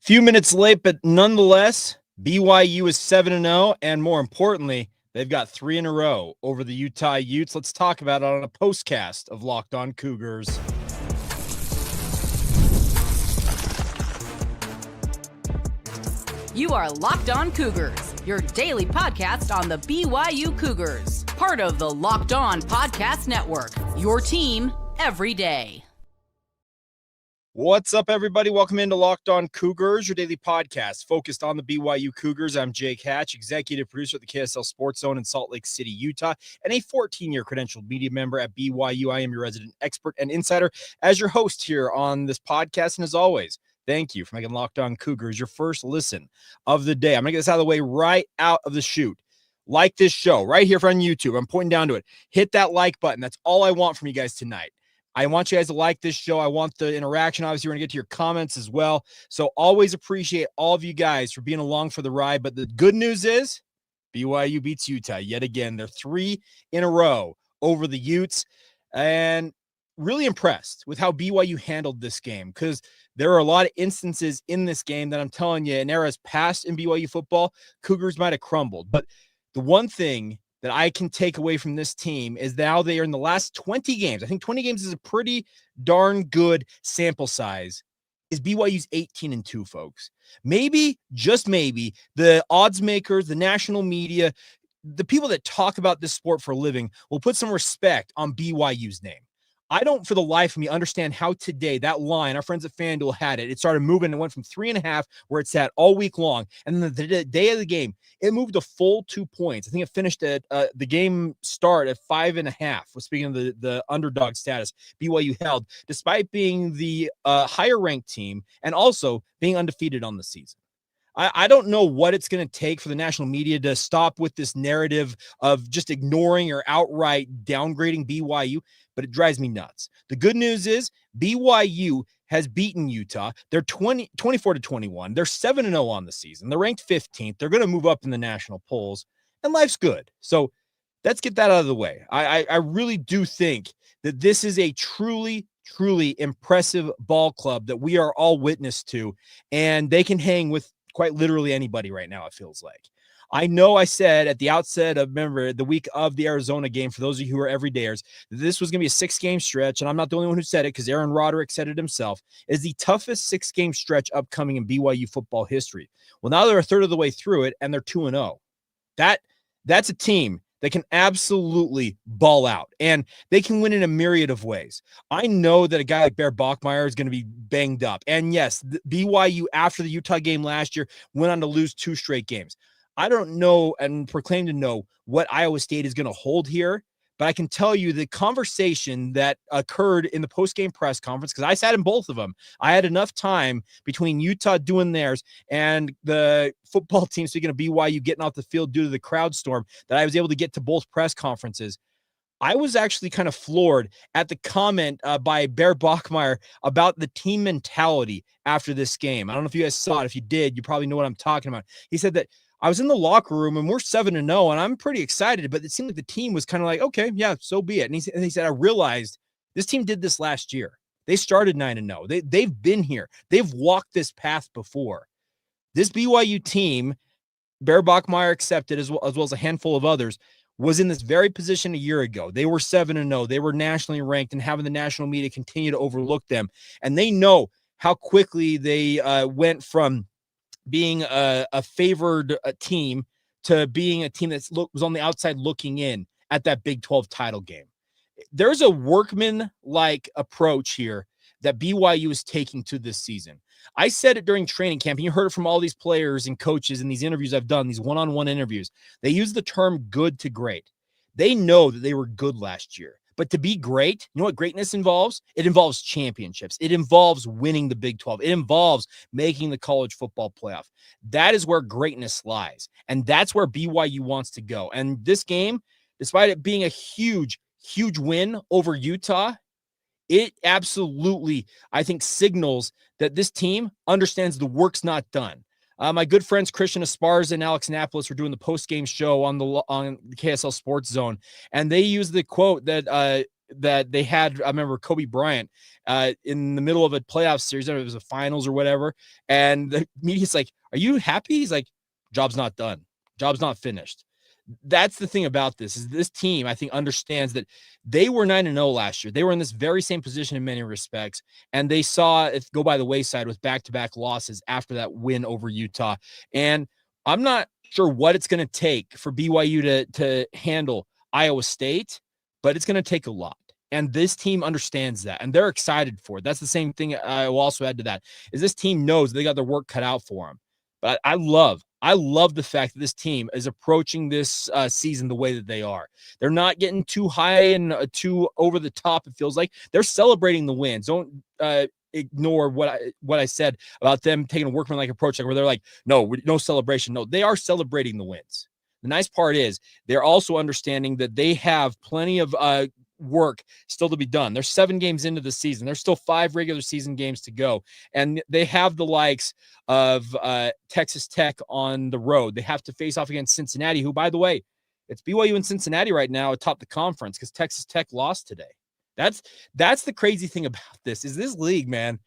Few minutes late, but nonetheless, BYU is 7-0, and more importantly, they've got 3 in a row over the Utah Utes. Let's talk about it on a postcast of Locked On Cougars. You are Locked On Cougars, your daily podcast on the BYU Cougars, part of the Locked On Podcast Network, your team every day. What's up, everybody? Welcome into Locked On Cougars, your daily podcast focused on the BYU Cougars. I'm Jake Hatch, executive producer at the KSL Sports Zone in Salt Lake City, Utah, and a 14-year credentialed media member at BYU. I am your resident expert and insider as your host here on this podcast. And as always, thank you for making Locked On Cougars your first listen of the day. I'm going to get this out of the way right out of the chute. Like this show right here on YouTube. I'm pointing down to it. Hit that like button. That's all I want from you guys tonight. I want you guys to like this show. I want the interaction. Obviously, we're going to get to your comments as well. So always appreciate all of you guys for being along for the ride. But the good news is BYU beats Utah yet again. They're 3 in a row over the Utes. And really impressed with how BYU handled this game, because there are a lot of instances in this game that I'm telling you, in eras past in BYU football, Cougars might have crumbled. But the one thing that I can take away from this team is now they are in the last 20 games. I think 20 games is a pretty darn good sample size. Is BYU's 18-2, folks. Maybe, just maybe, the odds makers, the national media, the people that talk about this sport for a living will put some respect on BYU's name. I don't, for the life of me, understand how today that line, our friends at FanDuel had it. It started moving and went from 3.5, where it's at all week long. And then the day of the game, it moved a full 2 points. I think it finished at the game start at 5.5. Speaking of the underdog status, BYU held, despite being the higher ranked team and also being undefeated on the season. I don't know what it's going to take for the national media to stop with this narrative of just ignoring or outright downgrading BYU, but it drives me nuts. The good news is BYU has beaten Utah. They're 24-21. They're 7-0 on the season. They're ranked 15th. They're going to move up in the national polls, and life's good. So let's get that out of the way. I really do think that this is a truly impressive ball club that we are all witness to, and they can hang with quite literally anybody right now, it feels like. I know I said at the outset of, remember, the week of the Arizona game, for those of you who are everydayers, this was going to be a 6-game stretch, and I'm not the only one who said it, because Aaron Roderick said it himself, is the toughest 6-game stretch upcoming in BYU football history. Well, now they're a third of the way through it, and they're 2-0. That's a team that can absolutely ball out, and they can win in a myriad of ways. I know that a guy like Bear Bachmeier is going to be banged up. And yes, BYU, after the Utah game last year, went on to lose 2 straight games. I don't know and proclaim to know what Iowa State is going to hold here, but I can tell you the conversation that occurred in the postgame press conference, because I sat in both of them. I had enough time between Utah doing theirs and the football team, speaking of BYU, getting off the field due to the crowd storm, that I was able to get to both press conferences. I was actually kind of floored at the comment by Bear Bachmeier about the team mentality after this game. I don't know if you guys saw it. If you did, you probably know what I'm talking about. He said that I was in the locker room and we're 7-0 and I'm pretty excited, but it seemed like the team was kind of like, okay, yeah, so be it. And he said, I realized this team did this last year. They started 9-0. They've been here. They've walked this path before. This BYU team, Bear Bachmeier accepted, as well as a handful of others, was in this very position a year ago. They were 7-0. They were nationally ranked, and having the national media continue to overlook them. And they know how quickly they went from being a favored team to being a team that was on the outside looking in at that Big 12 title game. There's a workman-like approach here that BYU is taking to this season. I said it during training camp, and you heard it from all these players and coaches in these interviews I've done, these one-on-one interviews. They use the term good to great. They know that they were good last year. But to be great, you know what greatness involves? It involves championships. It involves winning the Big 12. It involves making the college football playoff. That is where greatness lies. And that's where BYU wants to go. And this game, despite it being a huge win over Utah, it absolutely, I think, signals that this team understands the work's not done. My good friends Christian Esparza and Alex Annapolis were doing the post-game show on the KSL Sports Zone, and they used the quote that that they had. I remember Kobe Bryant in the middle of a playoff series, I don't know if it was a finals or whatever, and the media's like, "Are you happy?" He's like, "Job's not done. Job's not finished." That's the thing about this is this team, I think, understands that they were 9-0 last year. They were in this very same position in many respects, and they saw it go by the wayside with back-to-back losses after that win over Utah. And I'm not sure what it's going to take for BYU to handle Iowa State, but it's going to take a lot. And this team understands that, and they're excited for it. That's the same thing I will also add to that, is this team knows they got their work cut out for them. But I love the fact that this team is approaching this season the way that they are. They're not getting too high and too over the top. It feels like they're celebrating the wins. Don't ignore what I said about them taking a workmanlike approach, like where they're like, no celebration. No, they are celebrating the wins. The nice part is they're also understanding that they have plenty of work still to be done. They're 7 games into the season. There's still 5 regular season games to go. And they have the likes of Texas Tech on the road. They have to face off against Cincinnati, who, by the way, it's BYU and Cincinnati right now atop the conference because Texas Tech lost today. That's the crazy thing about this is this league, man,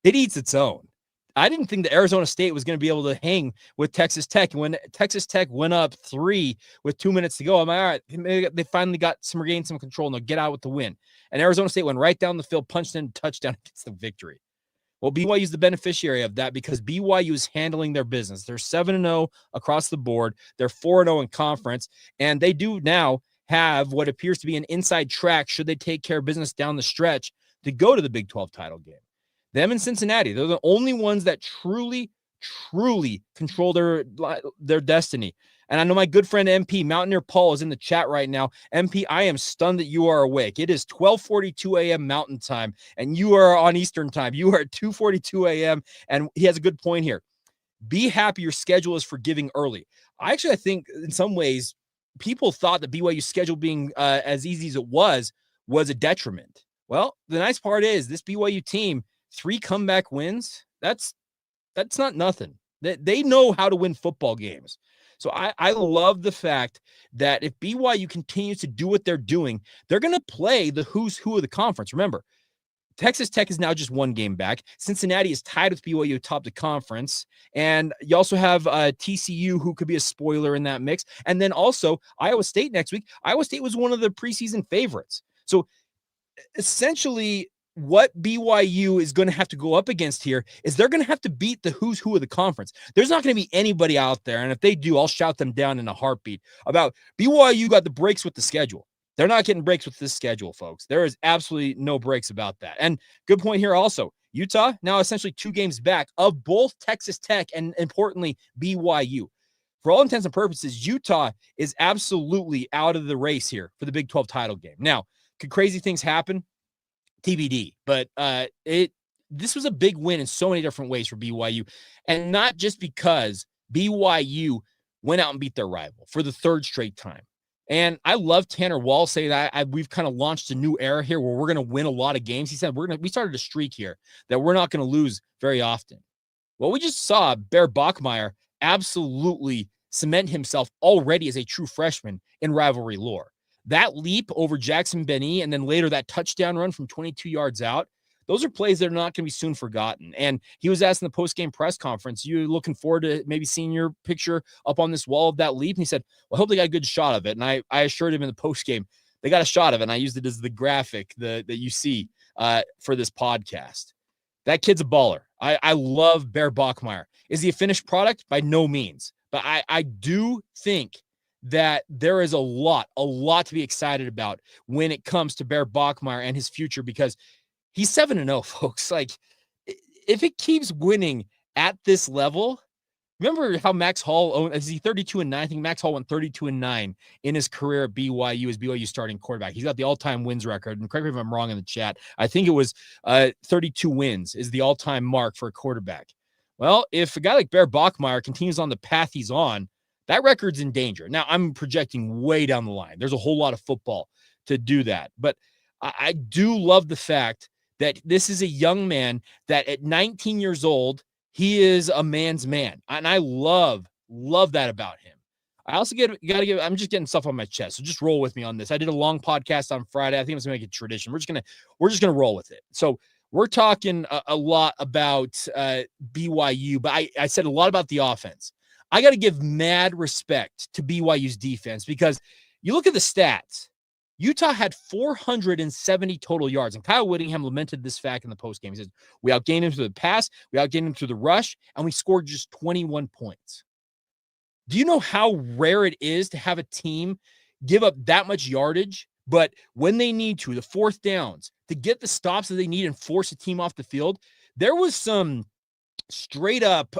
it eats its own. I didn't think that Arizona State was going to be able to hang with Texas Tech. When Texas Tech went up 3 with 2 minutes to go, I'm like, all right, they finally regained some control and they'll get out with the win. And Arizona State went right down the field, punched in a touchdown, gets the victory. Well, BYU is the beneficiary of that because BYU is handling their business. They're 7-0 across the board. They're 4-0 in conference, and they do now have what appears to be an inside track should they take care of business down the stretch to go to the Big 12 title game. Them and Cincinnati, they're the only ones that truly control their destiny. And I know my good friend MP Mountaineer Paul is in the chat right now. MP, I am stunned that you are awake. It is 12:42 a.m. Mountain Time, and you are on Eastern Time. You are at 2:42 a.m., and he has a good point here. Be happy your schedule is forgiving early. I think in some ways people thought that BYU's schedule being as easy as it was a detriment. Well, the nice part is this BYU team, 3 comeback wins, that's not nothing. They know how to win football games. So I love the fact that if BYU continues to do what they're doing, they're going to play the who's who of the conference. Remember, Texas Tech is now just 1 game back. Cincinnati is tied with BYU atop the conference. And you also have TCU, who could be a spoiler in that mix. And then also Iowa State next week. Iowa State was one of the preseason favorites. So essentially, what BYU is going to have to go up against here is they're going to have to beat the who's who of the conference. There's not going to be anybody out there, and if they do, I'll shout them down in a heartbeat about BYU got the breaks with the schedule. They're not getting breaks with this schedule, folks. There is absolutely no breaks about that. And good point here also. Utah, now essentially 2 games back of both Texas Tech and, importantly, BYU. For all intents and purposes, Utah is absolutely out of the race here for the Big 12 title game. Now, could crazy things happen? TBD, but this was a big win in so many different ways for BYU, and not just because BYU went out and beat their rival for the 3rd straight time. And I love Tanner Wall say that we've kind of launched a new era here where we're going to win a lot of games. He said we started a streak here that we're not going to lose very often. Well, we just saw Bear Bachmeier absolutely cement himself already as a true freshman in rivalry lore. That leap over Jackson Benny and then later that touchdown run from 22 yards out, those are plays that are not going to be soon forgotten. And he was asked in the post-game press conference, you looking forward to maybe seeing your picture up on this wall of that leap? And he said, well, I hope they got a good shot of it. And I assured him in the post-game, they got a shot of it. And I used it as the graphic that you see for this podcast. That kid's a baller. I love Bear Bachmeier. Is he a finished product? By no means. But I do think that there is a lot to be excited about when it comes to Bear Bachmeier and his future, because he's 7-0, folks. Like, if it keeps winning at this level, remember how Max Hall is he 32-9? I think Max Hall went 32-9 in his career at BYU as BYU starting quarterback. He's got the all-time wins record, and correct me if I'm wrong in the chat. I think it was 32 wins is the all-time mark for a quarterback. Well, if a guy like Bear Bachmeier continues on the path he's on, that record's in danger. Now, I'm projecting way down the line. There's a whole lot of football to do that. But I do love the fact that this is a young man that at 19 years old, he is a man's man. And I love that about him. I also I'm just getting stuff on my chest. So just roll with me on this. I did a long podcast on Friday. I think I'm going to make it tradition. We're just going to roll with it. So we're talking a lot about BYU, but I said a lot about the offense. I got to give mad respect to BYU's defense because you look at the stats. Utah had 470 total yards, and Kyle Whittingham lamented this fact in the postgame. He says, we outgained him through the pass, we outgained him through the rush, and we scored just 21 points. Do you know how rare it is to have a team give up that much yardage, but when they need to, the fourth downs, to get the stops that they need and force a team off the field? There was some straight up,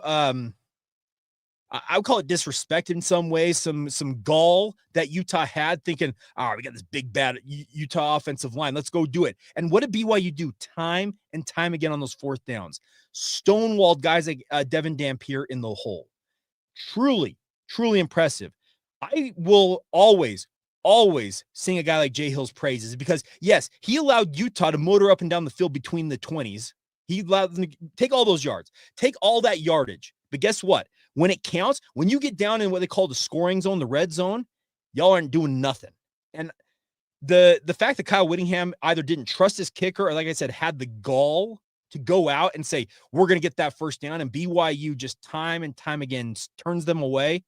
I would call it disrespect in some ways, some gall that Utah had, thinking, we got this big, bad Utah offensive line. Let's go do it. And what did BYU do time and time again on those fourth downs? Stonewalled guys like Devin Dampier in the hole. Truly impressive. I will always sing a guy like Jay Hill's praises because, yes, he allowed Utah to motor up and down the field between the 20s. He allowed them to take all those yards, take all that yardage. But guess what? When it counts, when you get down in what they call the scoring zone, the red zone, y'all aren't doing nothing. And the fact that Kyle Whittingham either didn't trust his kicker or, like I said, had the gall to go out and say, we're going to get that first down, and BYU just time and time again turns them away,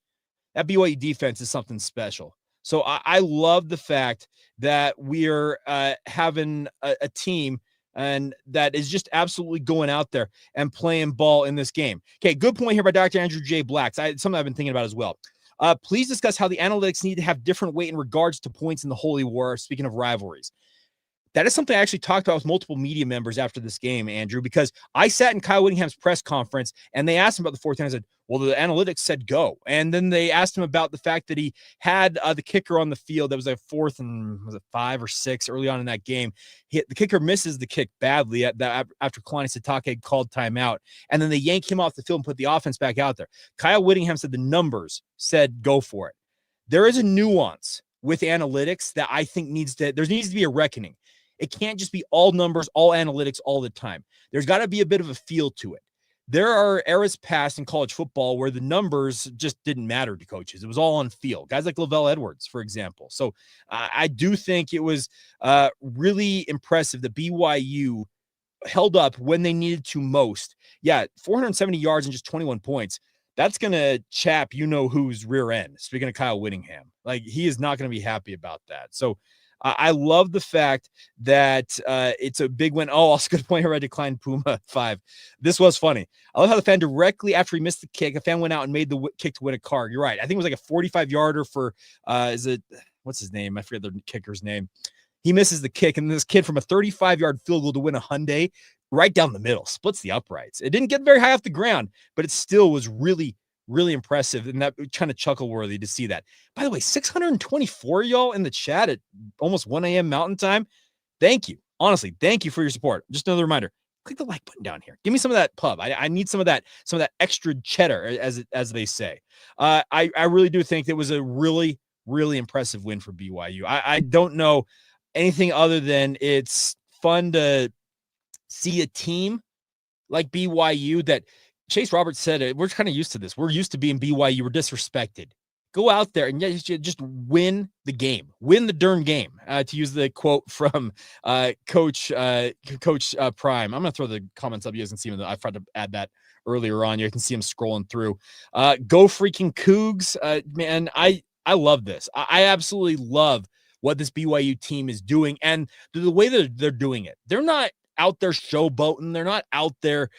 that BYU defense is something special. So I love the fact that we're having a team and that is just absolutely going out there and playing ball in this game. Okay, good point here by Dr. Andrew J. Blacks. Something I've been thinking about as well. Please discuss how the analytics need to have different weight in regards to points in the Holy War, speaking of rivalries. That is something I actually talked about with multiple media members after this game, Andrew, because I sat in Kyle Whittingham's press conference and they asked him about the fourth down. I said, well, the analytics said go. And then they asked him about the fact that he had the kicker on the field. That was a 4th and was it 5 or 6 early on in that game. The kicker misses the kick badly after Kalani Sitake called timeout. And then they yank him off the field and put the offense back out there. Kyle Whittingham said the numbers said go for it. There is a nuance with analytics that I think needs to be a reckoning. It can't just be all numbers, all analytics all the time. There's got to be a bit of a feel to it. There are eras past in college football where the numbers just didn't matter to coaches. It was all on field. Guys like Lavelle Edwards, for example. So I do think it was really impressive that BYU held up when they needed to most. Yeah, 470 yards and just 21 points. That's going to chap who's rear end. Speaking of Kyle Whittingham, like he is not going to be happy about that. So I love the fact that it's a big win. Oh, also good point here. I declined Puma 5. This was funny. I love how the fan directly after he missed the kick, a fan went out and made the kick to win a car. You're right. I think it was like a 45-yarder for, what's his name? I forget the kicker's name. He misses the kick, and this kid from a 35-yard field goal to win a Hyundai right down the middle, splits the uprights. It didn't get very high off the ground, but it still was really impressive, and that kind of chuckle worthy to see that. By the way, 624 y'all in the chat at almost 1 a.m. Mountain Time. Thank you. Honestly, thank you for your support. Just another reminder, click the like button down here. Give me some of that pub. I need some of that extra cheddar, as they say. I really do think it was a really impressive win for BYU. I don't know anything other than it's fun to see a team like BYU that Chase Roberts said it. We're kind of used to this. We're used to being BYU. We're disrespected. Go out there and just win the game. Win the darn game, to use the quote from Coach Prime. I'm going to throw the comments up. You guys can see them. I tried to add that earlier on. You can see them scrolling through. Go freaking Cougs. Man, I love this. I absolutely love what this BYU team is doing and the way that they're doing it. They're not out there showboating. They're not out there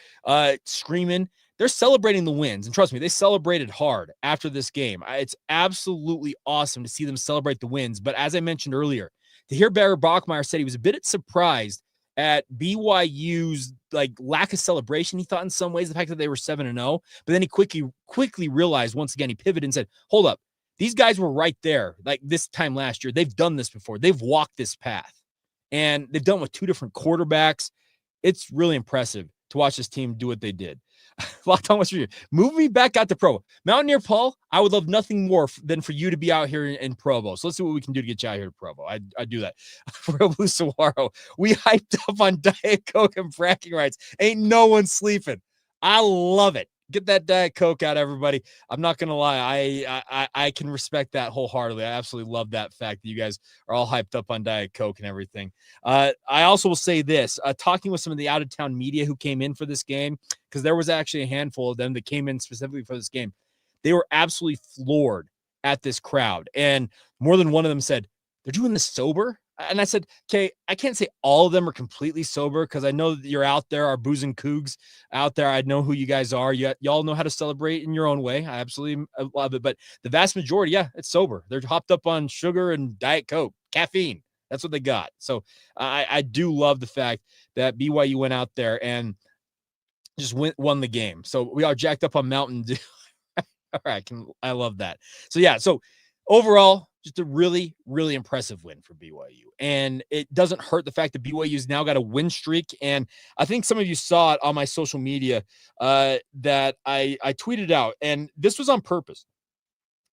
screaming. They're celebrating the wins. And trust me, they celebrated hard after this game. It's absolutely awesome to see them celebrate the wins. But as I mentioned earlier, to hear Bear Bachmeier said he was a bit surprised at BYU's lack of celebration. He thought in some ways the fact that they were 7-0, but then he quickly realized once again, he pivoted and said, hold up, these guys were right there this time last year. They've done this before. They've walked this path. And they've done it with 2 different quarterbacks. It's really impressive to watch this team do what they did. Locked on West Virginia. Move me back out to Provo. Mountaineer Paul, I would love nothing more than for you to be out here in Provo. So let's see what we can do to get you out here to Provo. I do that. Real Blue Saguaro, we hyped up on Diet Coke and fracking rights. Ain't no one sleeping. I love it. Get that Diet Coke out, everybody. I'm not gonna lie, I can respect that wholeheartedly. I absolutely love that fact that you guys are all hyped up on Diet Coke and everything. I also will say this: talking with some of the out of town media who came in for this game, because there was actually a handful of them that came in specifically for this game. They were absolutely floored at this crowd, and more than one of them said, "They're doing this sober." And I said, okay, I can't say all of them are completely sober because I know that you're out there, our boozing Cougs out there. I know who you guys are. Y'all know how to celebrate in your own way. I absolutely love it. But the vast majority, yeah, it's sober. They're hopped up on sugar and Diet Coke, caffeine. That's what they got. So I do love the fact that BYU went out there and just won the game. So we are jacked up on Mountain Dew. All right, I love that. So yeah, so overall, just a really, really impressive win for BYU. And it doesn't hurt the fact that BYU's now got a win streak. And I think some of you saw it on my social media that I tweeted out. And this was on purpose.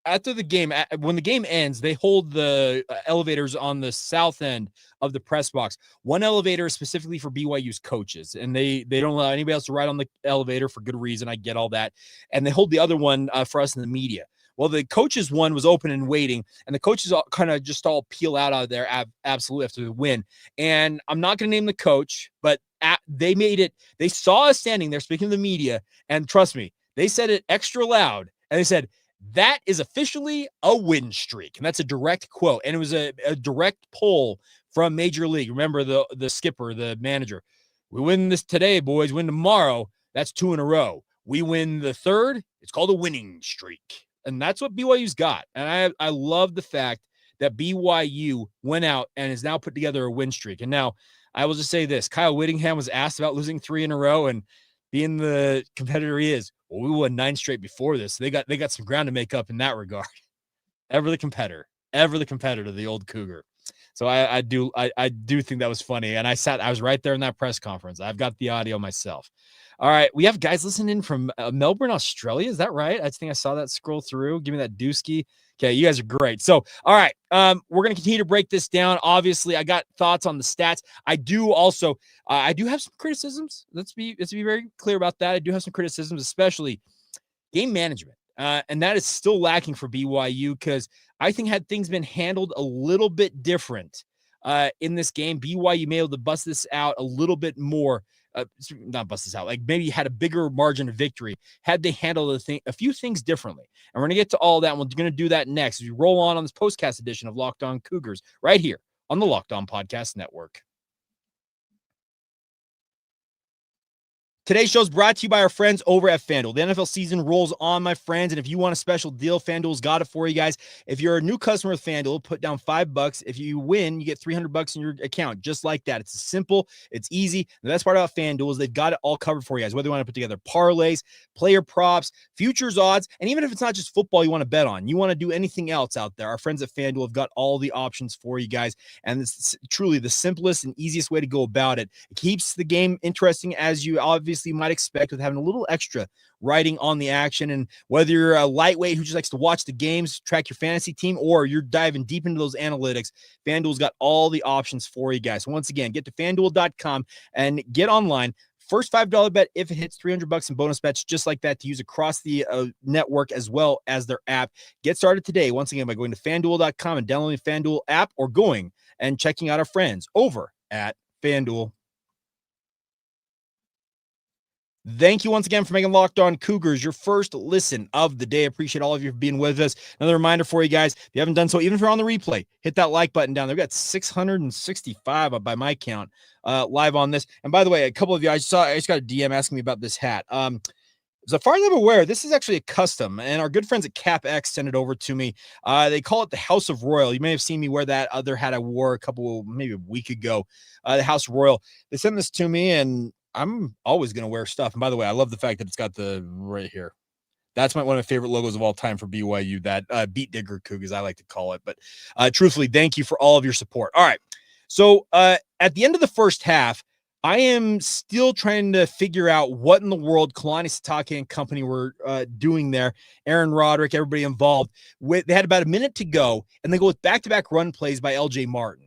After the game, when the game ends, they hold the elevators on the south end of the press box. One elevator specifically for BYU's coaches, and they don't allow anybody else to ride on the elevator for good reason. I get all that. And they hold the other one for us in the media. Well, the coaches one was open and waiting, and the coaches all kind of just all peel out of there absolutely after the win. And I'm not going to name the coach, but they made it. They saw us standing there speaking to the media, and trust me, they said it extra loud, and they said, "That is officially a win streak." And that's a direct quote. And it was a direct pull from Major League. Remember the skipper, the manager. "We win this today, boys. Win tomorrow. That's 2 in a row. We win the third. It's called a winning streak." And that's what BYU's got. And I love the fact that BYU went out and has now put together a win streak. And now I will just say this: Kyle Whittingham was asked about losing 3 in a row, and being the competitor he is, well, we won 9 straight before this. So they got some ground to make up in that regard. Ever the competitor, the old Cougar. So I do think that was funny. And I was right there in that press conference. I've got the audio myself. All right. We have guys listening from Melbourne, Australia. Is that right? I think I saw that scroll through. Give me that dooski. Okay. You guys are great. So, all right. We're going to continue to break this down. Obviously, I got thoughts on the stats. I do also, I do have some criticisms. Let's be very clear about that. I do have some criticisms, especially game management. And that is still lacking for BYU because I think had things been handled a little bit different in this game, BYU may be able to bust this out a little bit more. Not bust this out, like maybe had a bigger margin of victory had they handled a few things differently. And we're going to get to all that. And we're going to do that next as we roll on this postcast edition of Locked On Cougars right here on the Locked On Podcast Network. Today's show is brought to you by our friends over at FanDuel. The NFL season rolls on, my friends, and if you want a special deal, FanDuel's got it for you guys. If you're a new customer with FanDuel, put down $5. If you win, you get $300 in your account, just like that. It's simple. It's easy. The best part about FanDuel is they've got it all covered for you guys, whether you want to put together parlays, player props, futures odds, and even if it's not just football you want to bet on, you want to do anything else out there, our friends at FanDuel have got all the options for you guys, and it's truly the simplest and easiest way to go about it. It keeps the game interesting, as you obviously might expect, with having a little extra writing on the action. And whether you're a lightweight who just likes to watch the games, track your fantasy team, or you're diving deep into those analytics, FanDuel's got all the options for you guys. So once again, get to FanDuel.com and get online. First $5 bet if it hits $300 in bonus bets just like that to use across the network as well as their app. Get started today once again by going to FanDuel.com and downloading the FanDuel app, or going and checking out our friends over at FanDuel. Thank you once again for making Locked On Cougars your first listen of the day. Appreciate all of you for being with us. Another reminder for you guys, if you haven't done so, even if you're on the replay, hit that like button down there. We've got 665 by my count live on this. And by the way, a couple of you, I just got a DM asking me about this hat. As far as I'm aware, this is actually a custom, and our good friends at CapX sent it over to me. They call it the House of Royal. You may have seen me wear that other hat I wore maybe a week ago, the House of Royal. They sent this to me, and I'm always going to wear stuff. And by the way, I love the fact that it's got the right here. That's one of my favorite logos of all time for BYU, that beat digger Cougars, I like to call it. But truthfully, thank you for all of your support. All right. So at the end of the first half, I am still trying to figure out what in the world Kalani, Sitake, and company were doing there. Aaron Roderick, everybody involved. They had about a minute to go, and they go with back-to-back run plays by LJ Martin.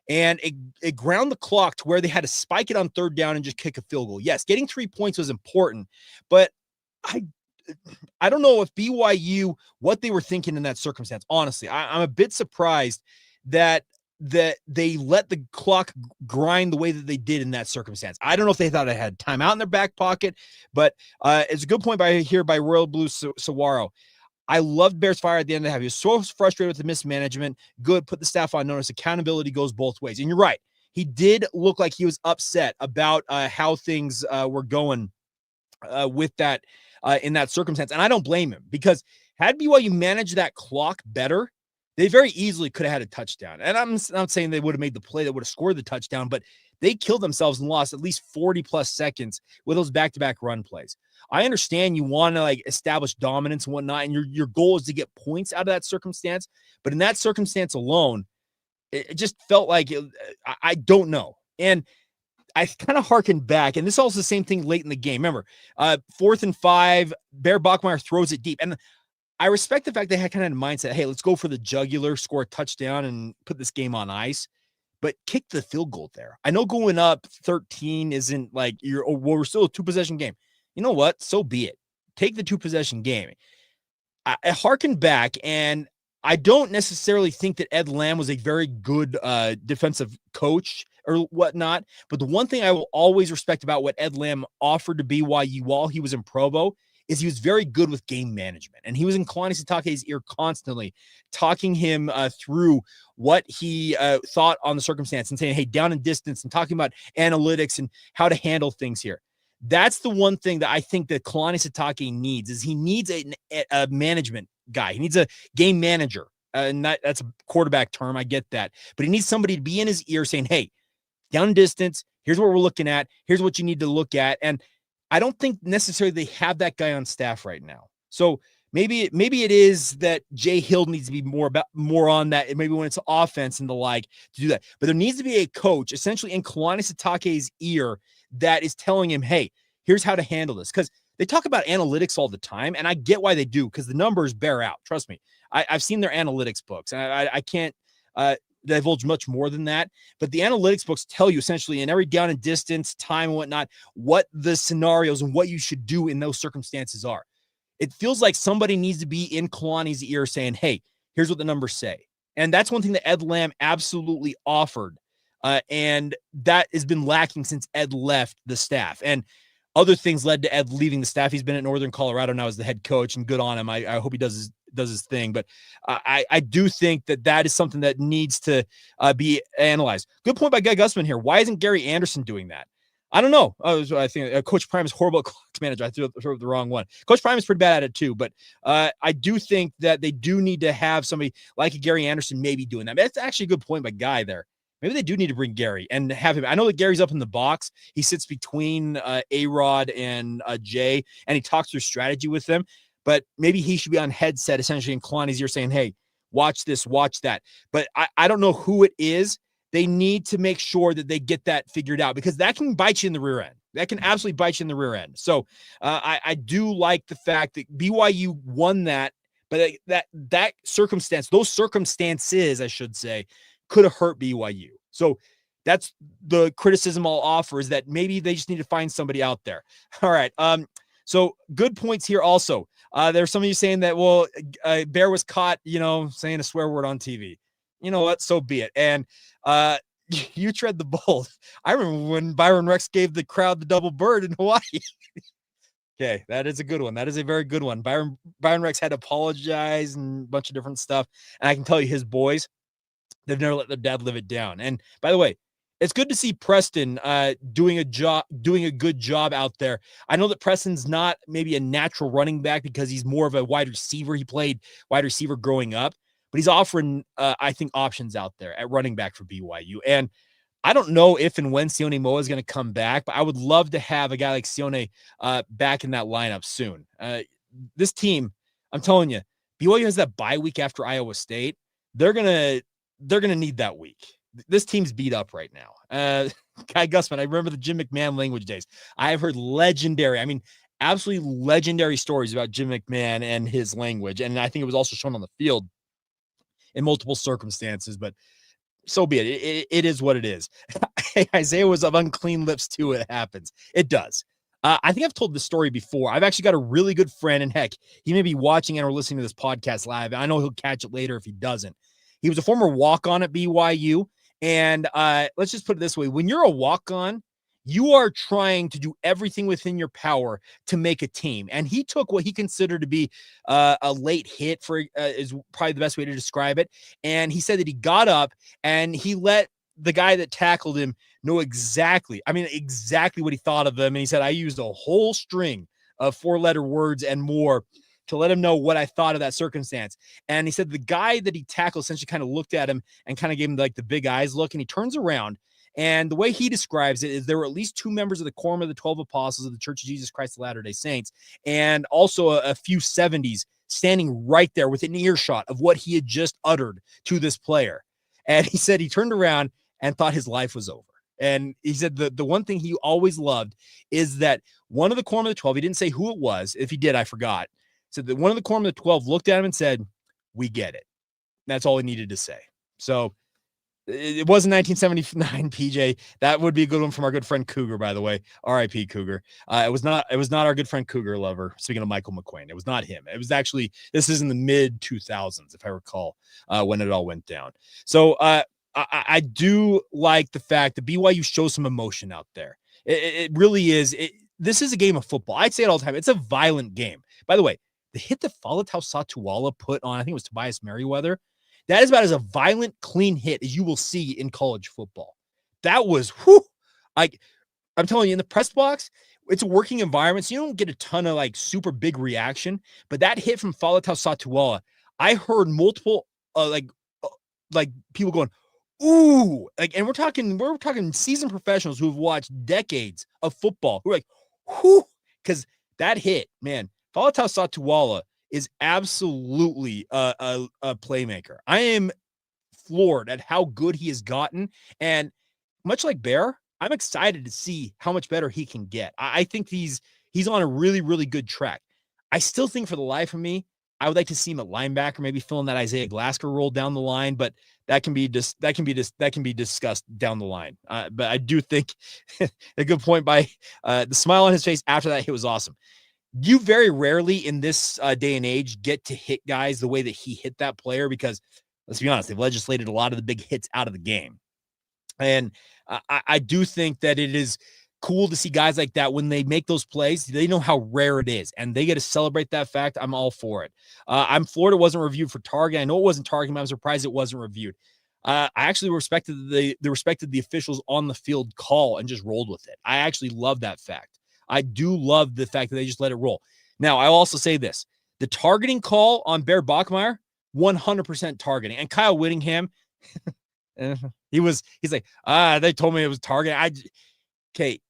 And it ground the clock to where they had to spike it on third down and just kick a field goal. Yes, getting 3 points was important, but I I don't know if BYU, what they were thinking in that circumstance. Honestly, I'm a bit surprised that they let the clock grind the way that they did in that circumstance. I don't know if they thought they had timeout in their back pocket, but it's a good point by Royal Blue Saguaro. I loved Bears fire at the end of the half. He was so frustrated with the mismanagement. Good, put the staff on notice. Accountability goes both ways. And you're right. He did look like he was upset about how things were going with that in that circumstance. And I don't blame him, because had BYU managed that clock better, they very easily could have had a touchdown. And I'm not saying they would have made the play that would have scored the touchdown, but they killed themselves and lost at least 40 plus seconds with those back-to-back run plays. I understand you want to like establish dominance and whatnot, and your goal is to get points out of that circumstance. But in that circumstance alone, it just felt like I don't know. And I kind of harkened back, and this is also the same thing late in the game. Remember, 4th and 5, Bear Bachmeier throws it deep. And I respect the fact they had kind of a mindset, hey, let's go for the jugular, score a touchdown, and put this game on ice. But kick the field goal there. I know going up 13 isn't like we're still a 2-possession game. You know what? So be it. Take the 2-possession game. I harkened back, and I don't necessarily think that Ed Lamb was a very good defensive coach or whatnot. But the one thing I will always respect about what Ed Lamb offered to BYU while he was in Provo is he was very good with game management. And he was in Kalani Sitake's ear constantly, talking him through what he thought on the circumstance and saying, hey, down in distance, and talking about analytics and how to handle things here. That's the one thing that I think that Kalani Sitake needs, is he needs a management guy. He needs a game manager. And that's a quarterback term. I get that. But he needs somebody to be in his ear saying, hey, down distance, here's what we're looking at. Here's what you need to look at. And I don't think necessarily they have that guy on staff right now. So maybe it is that Jay Hill needs to be more on that. Maybe when it's offense and the like to do that. But there needs to be a coach essentially in Kalani Sitake's ear that is telling him, hey, here's how to handle this. Because they talk about analytics all the time, and I get why they do, because the numbers bear out. Trust me. I've seen their analytics books, and I can't divulge much more than that. But the analytics books tell you essentially in every down and distance, time and whatnot, what the scenarios and what you should do in those circumstances are. It feels like somebody needs to be in Kalani's ear saying, hey, here's what the numbers say. And that's one thing that Ed Lamb absolutely offered. And that has been lacking since Ed left the staff. And other things led to Ed leaving the staff. He's been at Northern Colorado now as the head coach, and good on him. I hope he does his thing. But I do think that is something that needs to be analyzed. Good point by Guy Gusman here. Why isn't Gary Anderson doing that? I don't know. I think Coach Prime is horrible at clocks manager. I threw the wrong one. Coach Prime is pretty bad at it too. But I do think that they do need to have somebody like a Gary Anderson maybe doing that. That's actually a good point by Guy there. Maybe they do need to bring Gary and have him. I know that Gary's up in the box. He sits between A-Rod and Jay, and he talks through strategy with them. But maybe he should be on headset essentially in Kalani's ear saying, hey, watch this, watch that. But I don't know who it is. They need to make sure that they get that figured out, because that can bite you in the rear end. That can absolutely bite you in the rear end. So I do like the fact that BYU won that, but that circumstance, those circumstances, I should say, could have hurt BYU. So that's the criticism I'll offer, is that maybe they just need to find somebody out there. All right. So good points here also. There's some of you saying that, well, Bear was caught, saying a swear word on TV. You know what? So be it. And you tread the bold. I remember when Byron Rex gave the crowd the double bird in Hawaii. Okay, that is a good one. That is a very good one. Byron Rex had to apologize and a bunch of different stuff. And I can tell you, his boys, they've never let their dad live it down. And by the way, it's good to see Preston doing a good job out there. I know that Preston's not maybe a natural running back because he's more of a wide receiver. He played wide receiver growing up, but he's offering, I think, options out there at running back for BYU. And I don't know if and when Sione Moa is going to come back, but I would love to have a guy like Sione back in that lineup soon. This team, I'm telling you, BYU has that bye week after Iowa State. They're gonna need that week. This team's beat up right now. Guy Gusman, I remember the Jim McMahon language days. I have heard absolutely legendary stories about Jim McMahon and his language. And I think it was also shown on the field in multiple circumstances, but so be it. It is what it is. Isaiah was of unclean lips too. It happens. It does. I think I've told this story before. I've actually got a really good friend, and heck, he may be watching and or listening to this podcast live. I know he'll catch it later if he doesn't. He was a former walk-on at BYU, and let's just put it this way. When you're a walk-on, you are trying to do everything within your power to make a team. And he took what he considered to be a late hit is probably the best way to describe it. And he said that he got up and he let the guy that tackled him know exactly what he thought of him. And he said, I used a whole string of 4-letter words and more to let him know what I thought of that circumstance. And he said the guy that he tackled essentially kind of looked at him and kind of gave him like the big eyes look. And he turns around. And the way he describes it is there were at least 2 members of the Quorum of the 12 Apostles of the Church of Jesus Christ of Latter-day Saints, and also a few 70s standing right there within earshot of what he had just uttered to this player. And he said he turned around and thought his life was over. And he said the one thing he always loved is that one of the Quorum of the 12, he didn't say who it was. If he did, I forgot. Said that one of the Quorum of the 12 looked at him and said, we get it. That's all he needed to say. So it wasn't 1979, PJ. That would be a good one from our good friend Cougar, by the way. R.I.P. Cougar. It was not our good friend Cougar lover. Speaking of Michael McQuain, it was not him. It was actually, this is in the mid 2000s, if I recall, when it all went down. So I do like the fact that BYU shows some emotion out there. It really is. This is a game of football. I'd say it all the time. It's a violent game. By the way, the hit that Faletau Satuala put on, I think it was Tobias Merriweather, that is about as a violent, clean hit as you will see in college football. That was, I'm telling you, in the press box, it's a working environment, so you don't get a ton of like super big reaction. But that hit from Faletau Satuala, I heard multiple like people going, ooh, and we're talking seasoned professionals who have watched decades of football who are like, whoo, because that hit, man, Faletau Satuala is absolutely a playmaker. I am floored at how good he has gotten. And much like Bear, I'm excited to see how much better he can get. I think he's on a really, really good track. I still think for the life of me, I would like to see him at linebacker, maybe filling that Isaiah Glasker role down the line, but that can be discussed down the line. But I do think a good point by the smile on his face after that hit was awesome. You very rarely in this day and age get to hit guys the way that he hit that player because, let's be honest, they've legislated a lot of the big hits out of the game. And I do think that it is cool to see guys like that when they make those plays. They know how rare it is, and they get to celebrate that fact. I'm all for it. I'm floored it wasn't reviewed for targeting. I know it wasn't targeting, but I'm surprised it wasn't reviewed. I actually respected the officials on the field call and just rolled with it. I actually love that fact. I do love the fact that they just let it roll. Now, I'll also say this. The targeting call on Bear Bachmeier, 100% targeting. And Kyle Whittingham, he's like, they told me it was targeting.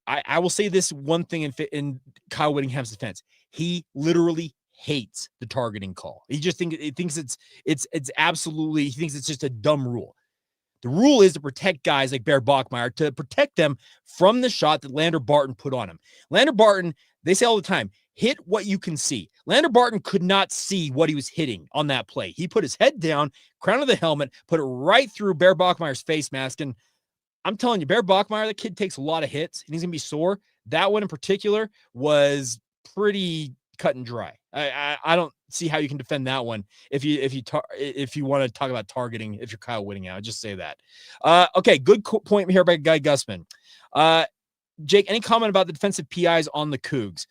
I will say this one thing in Kyle Whittingham's defense. He literally hates the targeting call. He just thinks it's absolutely, he thinks it's just a dumb rule. The rule is to protect guys like Bear Bachmeier, to protect them from the shot that Lander Barton put on him. Lander Barton, they say all the time, hit what you can see. Lander Barton could not see what he was hitting on that play. He put his head down, crown of the helmet, put it right through Bear Bachmeier's face mask. And I'm telling you, Bear Bachmeier, the kid takes a lot of hits and he's going to be sore. That one in particular was pretty cut and dry. I don't see how you can defend that one if you want to talk about targeting. If you're Kyle Whittingham, I'll just say that. Okay, good point here by Guy Gusman. Jake, any comment about the defensive PIs on the Cougs?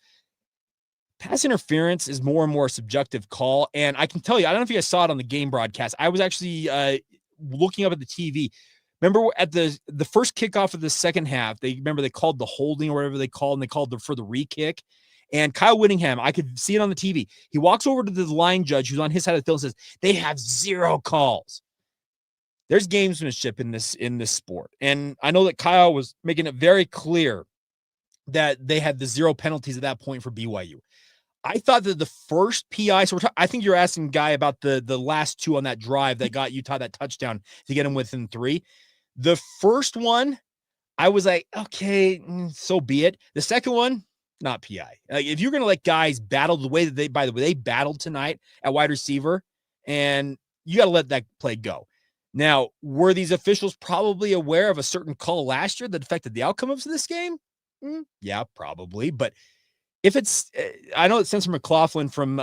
Pass interference is more and more a subjective call, and I can tell you, I don't know if you guys saw it on the game broadcast. I was actually looking up at the TV. Remember at the first kickoff of the second half, they called the holding or whatever they called, and they called for the re-kick. And Kyle Whittingham, I could see it on the TV. He walks over to the line judge who's on his side of the field and says, they have 0 calls. There's gamesmanship in this sport. And I know that Kyle was making it very clear that they had the 0 penalties at that point for BYU. I thought that the first PI, I think you're asking Guy about the last 2 on that drive that got Utah that touchdown to get him within 3. The first one, I was like, okay, so be it. The second one, not PI. Like, if you're going to let guys battle the way that they battled tonight at wide receiver, and you got to let that play go. Now, were these officials probably aware of a certain call last year that affected the outcome of this game? Yeah, probably. But if it's, I know that Spencer McLaughlin from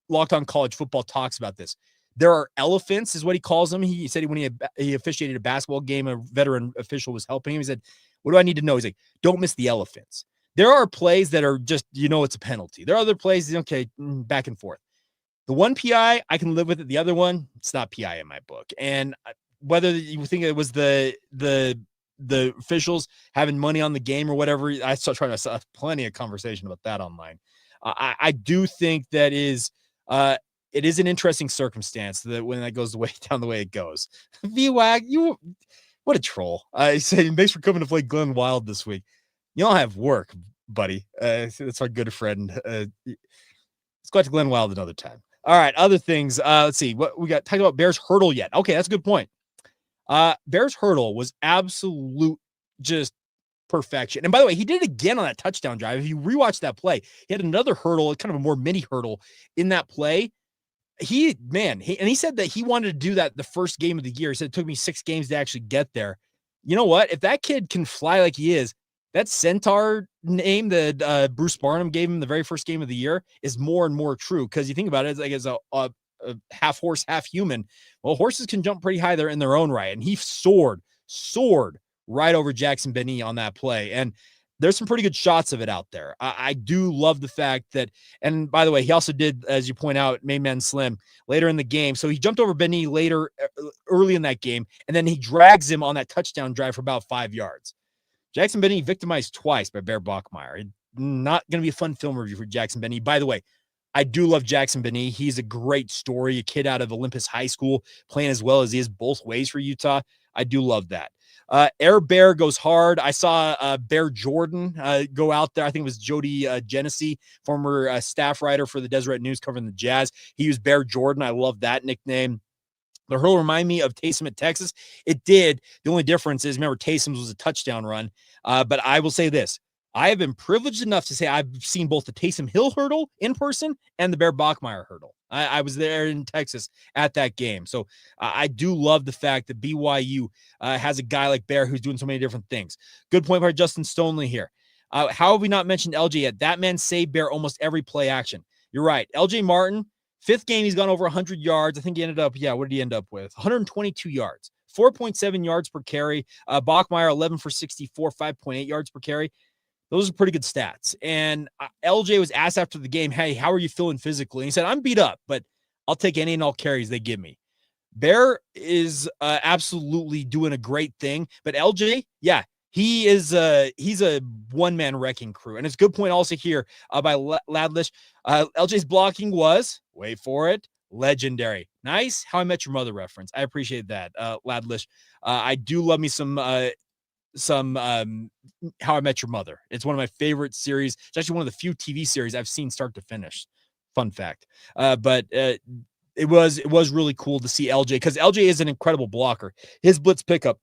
Locked On College Football talks about this. There are elephants, is what he calls them. He said when he officiated a basketball game, a veteran official was helping him. He said, "What do I need to know?" He's like, "Don't miss the elephants." There are plays that are just, it's a penalty. There are other plays, okay, back and forth. The one PI, I can live with it. The other one, it's not PI in my book. And whether you think it was the officials having money on the game or whatever, I still try to have plenty of conversation about that online. I do think that it is an interesting circumstance that when that goes down the way it goes. VWAG, what a troll. I say, thanks for coming to play Glenn Wild this week. You don't have work, buddy. That's our good friend. Let's go out to Glenn Wild another time. All right, other things. Let's see what we got. Talked about Bears hurdle yet? Okay, that's a good point. Bears hurdle was absolute just perfection. And by the way, he did it again on that touchdown drive. If you rewatch that play, he had another hurdle, kind of a more mini hurdle in that play. He said that he wanted to do that the first game of the year. He said it took me 6 games to actually get there. You know what? If that kid can fly like he is, that Centaur name that Bruce Barnum gave him the very first game of the year is more and more true. Because you think about it, it's like as a half horse, half human. Well, horses can jump pretty high there in their own right. And he soared right over Jackson Benny on that play. And there's some pretty good shots of it out there. I do love the fact that, and by the way, he also did, as you point out, Main Man Slim later in the game. So he jumped over Benny early in that game, and then he drags him on that touchdown drive for about 5 yards. Jackson Benny victimized twice by Bear Bachmeier. Not going to be a fun film review for Jackson Benny. By the way, I do love Jackson Benny. He's a great story, a kid out of Olympus High School playing as well as he is both ways for Utah. I do love that. Air Bear goes hard. I saw Bear Jordan go out there. I think it was Jody Genesee, former staff writer for the Deseret News covering the Jazz. He used Bear Jordan. I love that nickname. The hurl remind me of Taysom at Texas. It did. The only difference is, remember, Taysom's was a touchdown run. But I will say this. I have been privileged enough to say I've seen both the Taysom Hill hurdle in person and the Bear Bachmeier hurdle. I was there in Texas at that game. So I do love the fact that BYU has a guy like Bear who's doing so many different things. Good point by Justin Stonley here. How have we not mentioned LJ yet? That man saved Bear almost every play action. You're right. LJ Martin, 5th game, he's gone over 100 yards. I think he ended up, what did he end up with? 122 yards, 4.7 yards per carry. Bachmeier, 11 for 64, 5.8 yards per carry. Those are pretty good stats. And LJ was asked after the game, hey, how are you feeling physically? And he said, I'm beat up, but I'll take any and all carries they give me. Bear is absolutely doing a great thing. But LJ, he is he's a one-man wrecking crew. And it's a good point also here by Ladlish. LJ's blocking was, wait for it, legendary. Nice How I Met Your Mother reference. I appreciate that, Ladlish. I do love me some How I Met Your Mother. It's one of my favorite series. It's actually one of the few TV series I've seen start to finish. Fun fact. But it was really cool to see LJ, because LJ is an incredible blocker. His blitz pickup,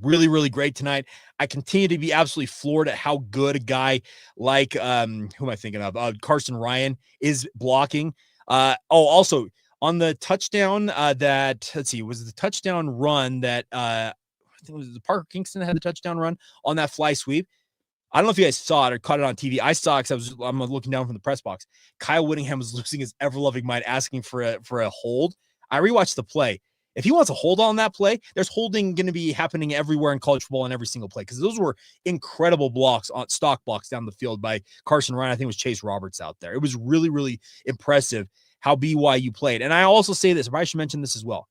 really, really great tonight. I continue to be absolutely floored at how good a guy like who am I thinking of? Carson Ryan is blocking. Also on the touchdown that, let's see, was the touchdown run that I think it was the Parker Kingston that had the touchdown run on that fly sweep. I don't know if you guys saw it or caught it on TV. I saw it because I'm looking down from the press box. Kyle Whittingham was losing his ever-loving mind, asking for a hold. I rewatched the play. If he wants a hold on that play, there's holding going to be happening everywhere in college football in every single play, because those were incredible blocks, on stock blocks down the field by Carson Ryan. I think it was Chase Roberts out there. It was really, really impressive how BYU played. And I also say this, if I should mention this as well,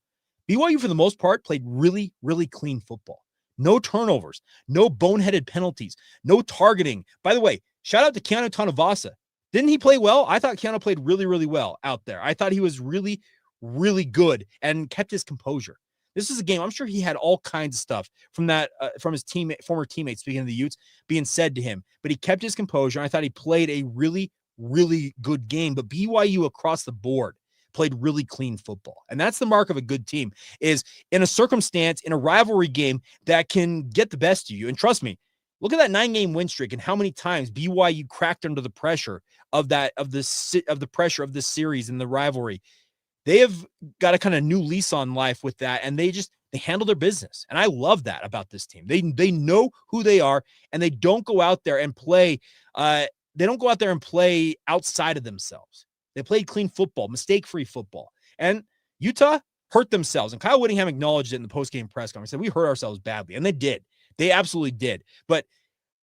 BYU, for the most part, played really, really clean football. No turnovers, no boneheaded penalties, no targeting. By the way, shout out to Keanu Tanavasa. Didn't he play well? I thought Keanu played really, really well out there. I thought he was really, really good and kept his composure. This is a game, I'm sure he had all kinds of stuff from his former teammates, speaking of the Utes, being said to him. But he kept his composure. I thought he played a really, really good game. But BYU across the board played really clean football. And that's the mark of a good team, is in a circumstance, in a rivalry game that can get the best of you. And trust me, look at that 9-game win streak and how many times BYU cracked under the pressure of the pressure of this series and the rivalry. They have got a kind of new lease on life with that. And they just They handle their business. And I love that about this team. They know who they are, and they don't go out there and play. They don't go out there and play outside of themselves. They played clean football, mistake-free football. And Utah hurt themselves. And Kyle Whittingham acknowledged it in the postgame press conference. He said, we hurt ourselves badly. And they did. They absolutely did. But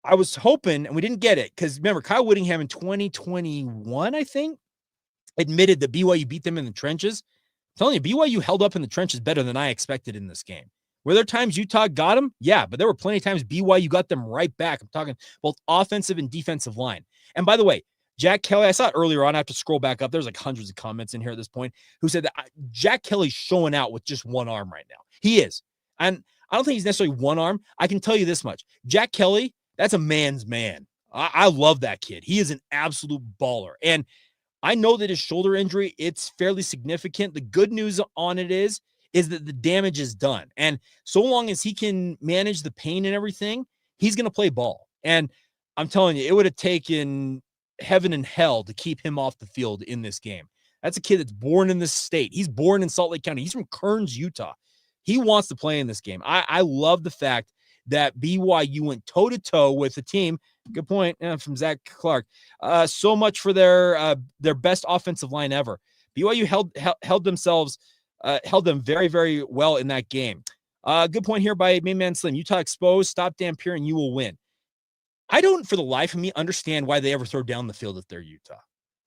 I was hoping, and we didn't get it, because remember, Kyle Whittingham in 2021, I think, admitted that BYU beat them in the trenches. I'm telling you, BYU held up in the trenches better than I expected in this game. Were there times Utah got them? Yeah, but there were plenty of times BYU got them right back. I'm talking both offensive and defensive line. And by the way, Jack Kelly, I saw it earlier on. I have to scroll back up. There's like hundreds of comments in here at this point who said that Jack Kelly's showing out with just one arm right now. He is. And I don't think he's necessarily one arm. I can tell you this much. Jack Kelly, that's a man's man. I love that kid. He is an absolute baller. And I know that his shoulder injury, it's fairly significant. The good news on it is that the damage is done. And so long as he can manage the pain and everything, he's going to play ball. And I'm telling you, it would have taken heaven and hell to keep him off the field in this game. That's a kid that's born in this state. He's born in Salt Lake County. He's from Kearns, Utah. He wants to play in this game. I love the fact that BYU went toe-to-toe with the team. Good point from Zach Clark. So much for their best offensive line ever. BYU held them very, very well in that game. Good point here by main man Slim. Utah exposed, stop Dampier, and you will win. I don't, for the life of me, understand why they ever throw down the field if they're Utah.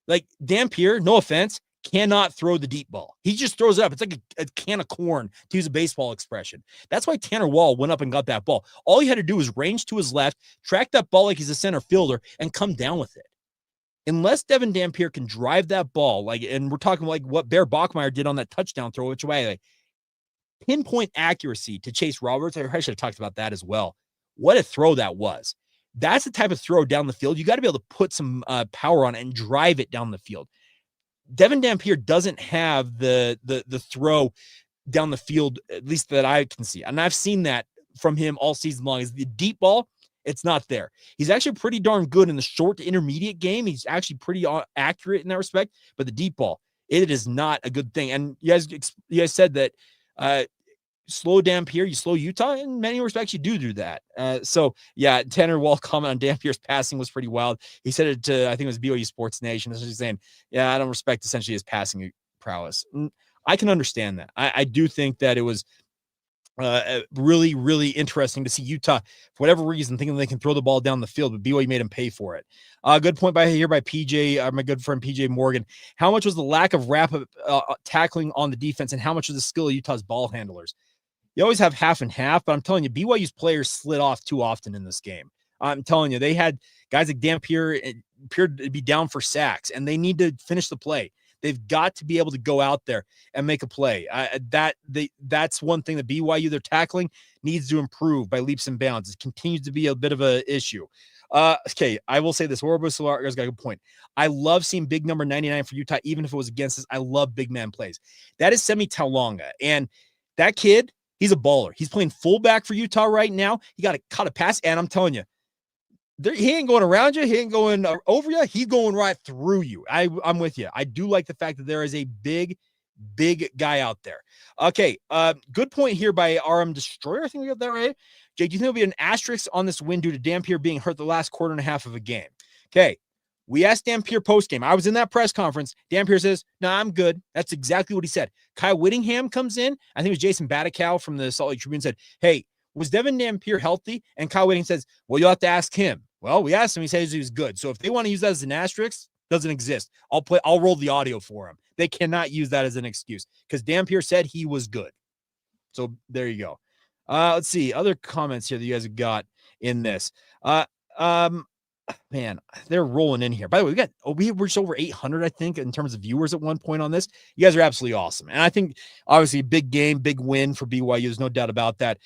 Like, Dampier, no offense, cannot throw the deep ball. He just throws it up. It's like a can of corn, to use a baseball expression. That's why Tanner Wall went up and got that ball. All he had to do was range to his left, track that ball like he's a center fielder, and come down with it. Unless Devin Dampier can drive that ball, and we're talking like what Bear Bachmeier did on that touchdown throw, which way, like pinpoint accuracy to Chase Roberts. I should have talked about that as well. What a throw that was. That's the type of throw down the field. You got to be able to put some power on it and drive it down the field. Devin Dampier doesn't have the throw down the field, at least that I can see. And I've seen that from him all season long. Is the deep ball, it's not there. He's actually pretty darn good in the short to intermediate game. He's actually pretty accurate in that respect. But the deep ball, it is not a good thing. And you guys said that slow Dampier, you slow Utah. In many respects, you do that. So, yeah, Tanner Wall comment on Dampier's passing was pretty wild. He said it to, I think it was BYU Sports Nation, essentially saying, yeah, I don't respect essentially his passing prowess. I can understand that. I do think that it was really, really interesting to see Utah, for whatever reason, thinking they can throw the ball down the field, but BYU made him pay for it. Good point by PJ, my good friend PJ Morgan. How much was the lack of rapid tackling on the defense, and how much was the skill of Utah's ball handlers? You always have half and half, but I'm telling you, BYU's players slid off too often in this game. I'm telling you, they had guys like Dampier appeared to be down for sacks, and they need to finish the play. They've got to be able to go out there and make a play. That's one thing that BYU, their tackling, needs to improve by leaps and bounds. It continues to be a bit of an issue. Okay, I will say this. Horrible Solar's got a good point. I love seeing big number 99 for Utah, even if it was against us. I love big man plays. That is Semi Taulanga, and that kid, he's a baller. He's playing fullback for Utah right now. He caught a pass, and I'm telling you, he ain't going around you. He ain't going over you. He's going right through you. I'm with you. I do like the fact that there is a big guy out there. Okay, good point here by RM Destroyer. I think we got that right. Jake, do you think there'll be an asterisk on this win due to Dampier being hurt the last quarter and a half of a game? Okay, we asked Dampier postgame. I was in that press conference. Dampier says, no, I'm good. That's exactly what he said. Kyle Whittingham comes in. I think it was Jason Batikow from the Salt Lake Tribune said, hey, was Devin Dampier healthy? And Kyle Whittingham says, well, you'll have to ask him. Well, we asked him. He says he was good. So if they want to use that as an asterisk, doesn't exist. I'll roll the audio for him. They cannot use that as an excuse because Dampier said he was good. So there you go. Let's see other comments here that you guys have got in this. Man, they're rolling in here. By the way, we reached over 800, I think, in terms of viewers at one point on this. You guys are absolutely awesome. And I think obviously big game, big win for BYU. There's no doubt about that.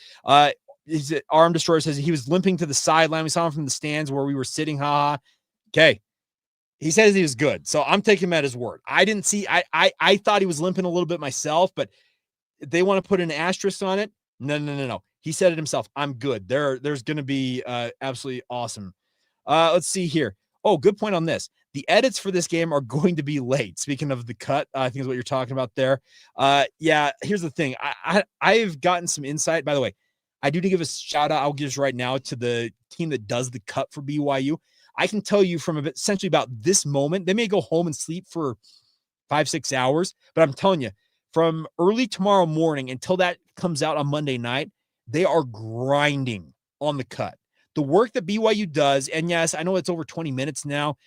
Arm Destroyer says he was limping to the sideline. We saw him from the stands where we were sitting. Okay. He says he was good. So I'm taking him at his word. I didn't see, I thought he was limping a little bit myself, but if they want to put an asterisk on it. No. He said it himself. I'm good. There's going to be absolutely awesome. Let's see here. Oh, good point on this. The edits for this game are going to be late. Speaking of the cut, I think is what you're talking about there. Yeah, here's the thing. I've gotten some insight. By the way, I do need to give a shout out. I'll give this right now to the team that does the cut for BYU. I can tell you from essentially about this moment, they may go home and sleep for 5-6 hours, but I'm telling you, from early tomorrow morning until that comes out on Monday night, they are grinding on the cut. The work that BYU does, and yes, I know it's over 20 minutes now.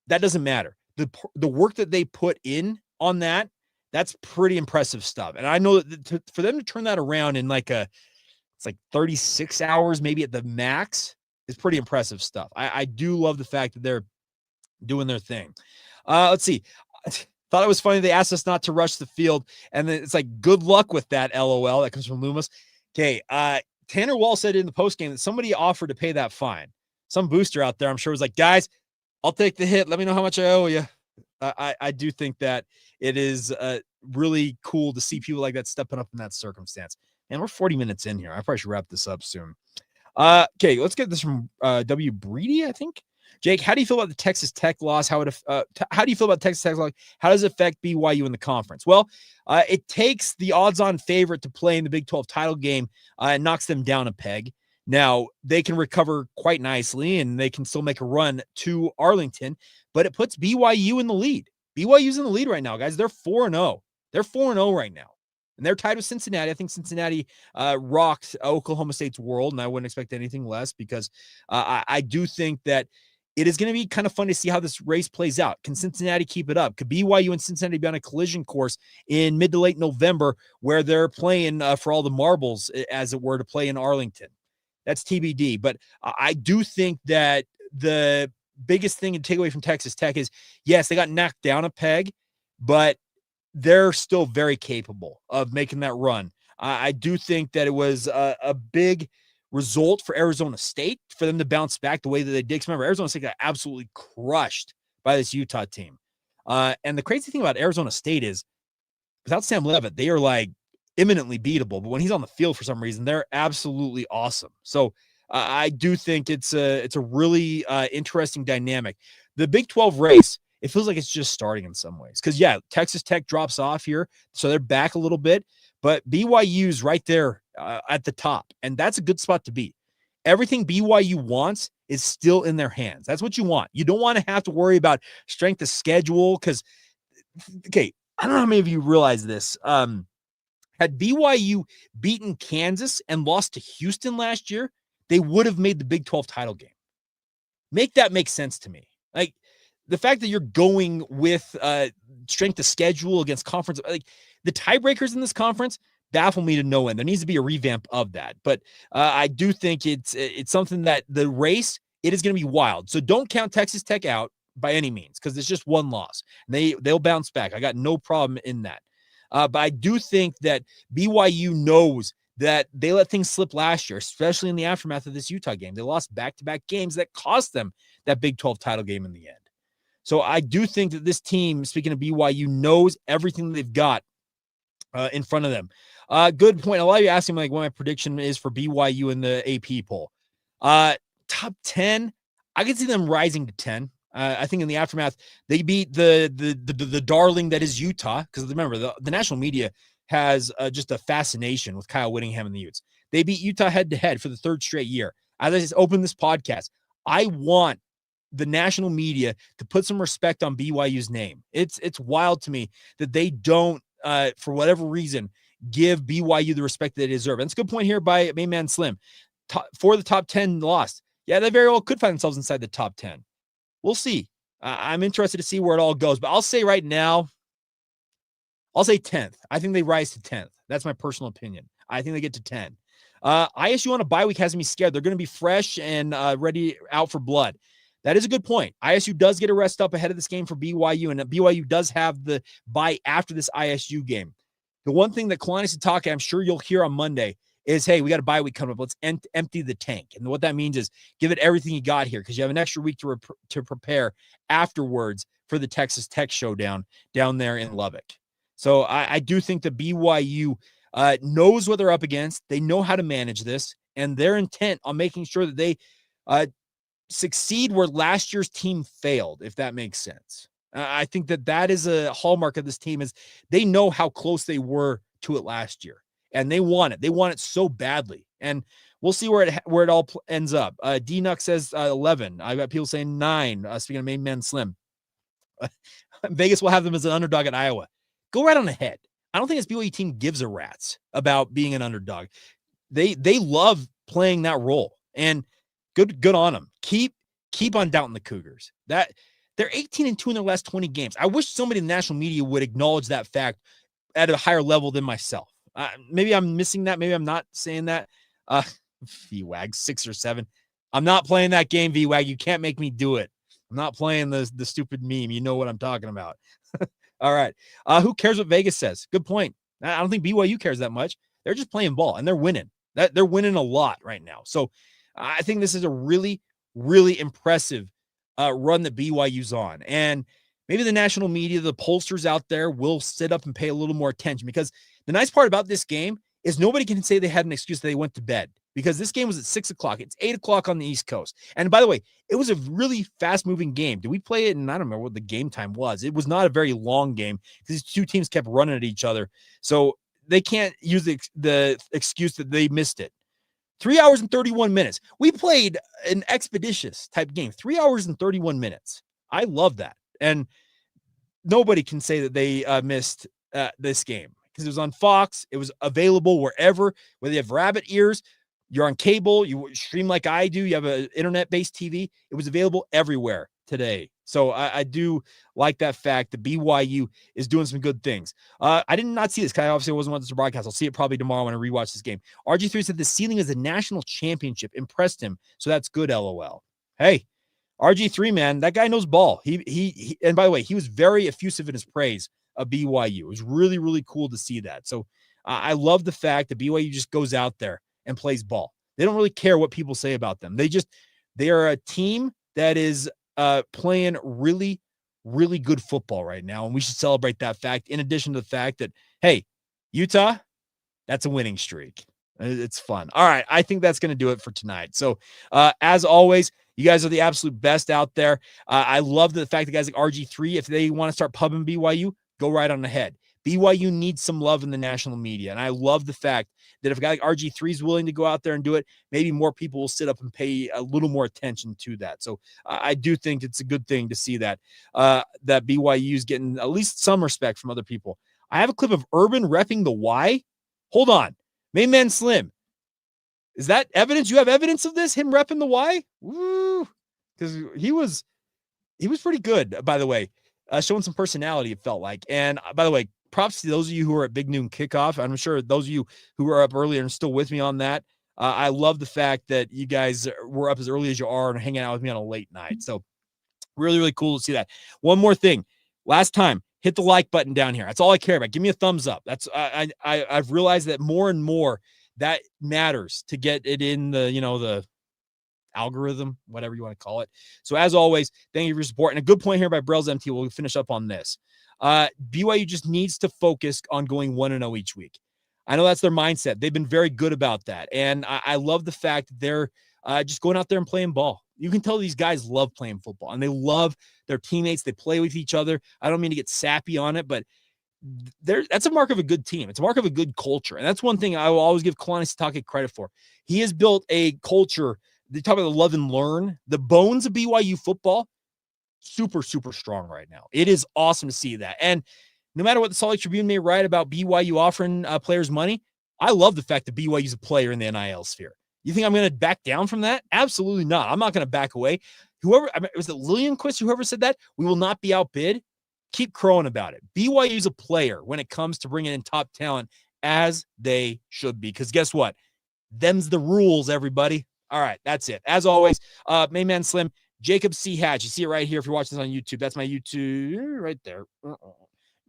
That doesn't matter. The work that they put in on that, that's pretty impressive stuff. And I know that for them to turn that around in it's like 36 hours, maybe at the max, is pretty impressive stuff. I do love the fact that they're doing their thing. Let's see. Thought it was funny. They asked us not to rush the field. And then it's like, good luck with that, LOL. That comes from Loomis. Okay. Tanner Wall said in the postgame that somebody offered to pay that fine. Some booster out there, I'm sure, was like, guys, I'll take the hit. Let me know how much I owe you. I do think that it is really cool to see people like that stepping up in that circumstance. And we're 40 minutes in here. I probably should wrap this up soon. Okay, let's get this from W. Breedy, I think. Jake, how do you feel about the Texas Tech loss? How do you feel about Texas Tech loss? How does it affect BYU in the conference? Well, it takes the odds-on favorite to play in the Big 12 title game and knocks them down a peg. Now, they can recover quite nicely, and they can still make a run to Arlington, but it puts BYU in the lead. BYU's in the lead right now, guys. They're 4-0. They're 4-0 right now, and they're tied with Cincinnati. I think Cincinnati rocked Oklahoma State's world, and I wouldn't expect anything less because I do think that it is going to be kind of fun to see how this race plays out. Can Cincinnati keep it up? Could BYU and Cincinnati be on a collision course in mid to late November where they're playing for all the marbles, as it were, to play in Arlington? That's TBD. But I do think that the biggest thing to take away from Texas Tech is, yes, they got knocked down a peg, but they're still very capable of making that run. I do think that it was a big result for Arizona State for them to bounce back the way that they did. Because remember, Arizona State got absolutely crushed by this Utah team. And the crazy thing about Arizona State is, without Sam Leavitt, they are like imminently beatable. But when he's on the field for some reason, they're absolutely awesome. So I do think it's a really interesting dynamic. The Big 12 race, it feels like it's just starting in some ways. Because, yeah, Texas Tech drops off here, so they're back a little bit. But BYU's right there at the top, and that's a good spot to be. Everything BYU wants is still in their hands. That's what you want. You don't want to have to worry about strength of schedule because, okay, I don't know how many of you realize this. Had BYU beaten Kansas and lost to Houston last year, they would have made the Big 12 title game. Make that make sense to me. Like, the fact that you're going with strength of schedule against conference, like the tiebreakers in this conference baffle me to no end. There needs to be a revamp of that. But I do think it's something that the race, it is going to be wild. So don't count Texas Tech out by any means because it's just one loss. They'll bounce back. I got no problem in that. But I do think that BYU knows that they let things slip last year, especially in the aftermath of this Utah game. They lost back-to-back games that cost them that Big 12 title game in the end. So I do think that this team, speaking of BYU, knows everything they've got in front of them. Good point. A lot of you asking like what my prediction is for BYU in the AP poll. Top 10, I could see them rising to 10. I think in the aftermath, they beat the darling that is Utah. Because remember, the national media has just a fascination with Kyle Whittingham and the Utes. They beat Utah head-to-head for the third straight year. As I just opened this podcast, I want the national media to put some respect on BYU's name. It's wild to me that they don't, for whatever reason, give BYU the respect that they deserve. And it's a good point here by main man Slim. For the top 10 lost. Yeah, they very well could find themselves inside the top 10. We'll see. I'm interested to see where it all goes. But I'll say right now, I'll say 10th. I think they rise to 10th. That's my personal opinion. I think they get to 10. ISU on a bye week has me scared. They're going to be fresh and ready out for blood. That is a good point. ISU does get a rest up ahead of this game for BYU, and BYU does have the bye after this ISU game. The one thing that Kalani Sitake, I'm sure you'll hear on Monday, is, hey, we got a bye week coming up. Let's empty the tank. And what that means is give it everything you got here because you have an extra week to prepare afterwards for the Texas Tech showdown down there in Lubbock. So I do think that BYU knows what they're up against. They know how to manage this, and they're intent on making sure that they succeed where last year's team failed, if that makes sense. I think that is a hallmark of this team is they know how close they were to it last year, and they want it. They want it so badly, and we'll see where it all ends up. D-Nuck says 11. I got people saying 9. Speaking of main man slim, Vegas will have them as an underdog at Iowa. Go right on ahead. I don't think this BYU team gives a rat's about being an underdog. They love playing that role, and good on them. Keep on doubting the Cougars. That they're 18-2 in their last 20 games. I wish somebody in the national media would acknowledge that fact at a higher level than myself. Maybe I'm missing that. Maybe I'm not saying that. VWAG 6 or 7. I'm not playing that game, VWAG. You can't make me do it. I'm not playing the stupid meme. You know what I'm talking about. All right. Who cares what Vegas says? Good point. I don't think BYU cares that much. They're just playing ball, and they're winning. They're winning a lot right now. So I think this is a really, really impressive run that BYU's on. And maybe the national media, the pollsters out there will sit up and pay a little more attention, because the nice part about this game is nobody can say they had an excuse that they went to bed, because this game was at 6 o'clock. It's 8 o'clock on the East Coast. And by the way, it was a really fast moving game. Did we play it? And I don't remember what the game time was. It was not a very long game because these two teams kept running at each other. So they can't use the excuse that they missed it. 3 hours and 31 minutes. We played an expeditious type game. 3 hours and 31 minutes. I love that. And nobody can say that they missed this game, because it was on Fox. It was available wherever, whether you have rabbit ears, you're on cable, you stream like I do, you have an internet-based TV. It was available everywhere today. So I do like that fact that BYU is doing some good things. I did not see this, because I obviously wasn't watching the broadcast. I'll see it probably tomorrow when I rewatch this game. RG3 said the ceiling is a national championship. Impressed him. So that's good, LOL. Hey, RG3, man, that guy knows ball. He and by the way, he was very effusive in his praise of BYU. It was really, really cool to see that. So I love the fact that BYU just goes out there and plays ball. They don't really care what people say about them. They are a team that is playing really, really good football right now, and we should celebrate that fact, in addition to the fact that, hey, Utah, that's a winning streak. It's fun. All right, I think that's going to do it for tonight. So as always, you guys are the absolute best out there. I love the fact that guys like RG3, if they want to start pubbing BYU, go right on ahead. BYU needs some love in the national media, and I love the fact that if a guy like RG3 is willing to go out there and do it, maybe more people will sit up and pay a little more attention to that. So I do think it's a good thing to see that that BYU is getting at least some respect from other people. I have a clip of Urban repping the Y. Hold on. Main man Slim. Is that evidence? You have evidence of this? Him repping the Y? Woo. Because he was pretty good, by the way. Showing some personality, it felt like. And by the way, props to those of you who are at Big Noon Kickoff. I'm sure those of you who are up earlier and still with me on that. I love the fact that you guys were up as early as you are and hanging out with me on a late night. So really, really cool to see that. One more thing. Last time, hit the like button down here. That's all I care about. Give me a thumbs up. That's I've realized that more and more that matters to get it in the, the algorithm, whatever you want to call it. So as always, thank you for your support. And a good point here by Brels MT. We'll finish up on this. BYU just needs to focus on going 1-0 each week. I know that's their mindset. They've been very good about that. And I love the fact that they're just going out there and playing ball. You can tell these guys love playing football, and they love their teammates. They play with each other. I don't mean to get sappy on it, but that's a mark of a good team. It's a mark of a good culture. And that's one thing I will always give Kalani Sitake credit for. He has built a culture. They talk about the love and learn. The bones of BYU football, super, super strong right now. It is awesome to see that. And no matter what the Salt Lake Tribune may write about BYU offering players money, I love the fact that BYU is a player in the NIL sphere. You think I'm going to back down from that? Absolutely not. I'm not going to back away. Was it Lillianquist, whoever said that? We will not be outbid. Keep crowing about it. BYU is a player when it comes to bringing in top talent, as they should be. Because guess what? Them's the rules, everybody. All right, that's it. As always, main man Slim, Jacob C. Hatch. You see it right here if you're watching this on YouTube. That's my YouTube right there.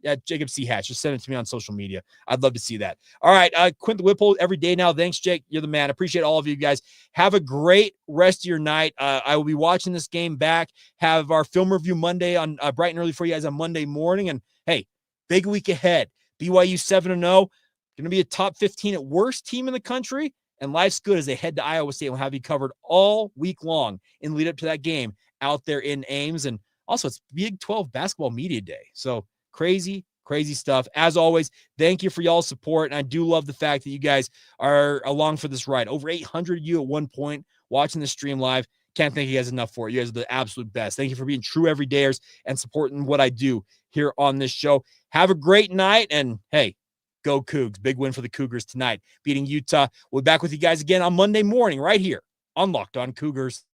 Yeah, Jacob C. Hatch. Just send it to me on social media. I'd love to see that. All right, Quint the Whipple every day now. Thanks, Jake. You're the man. Appreciate all of you guys. Have a great rest of your night. I will be watching this game back. Have our film review Monday on bright and early for you guys on Monday morning. And hey, big week ahead. BYU 7-0. Going to be a top 15 at worst team in the country. And life's good as they head to Iowa State. We'll have you covered all week long in lead up to that game out there in Ames. And also, it's Big 12 Basketball Media Day. So crazy stuff. As always, thank you for y'all's support. And I do love the fact that you guys are along for this ride. Over 800 of you at one point watching the stream live. Can't thank you guys enough for it. You guys are the absolute best. Thank you for being true everydayers and supporting what I do here on this show. Have a great night. And hey, go Cougs. Big win for the Cougars tonight, beating Utah. We'll be back with you guys again on Monday morning right here on Locked On Cougars.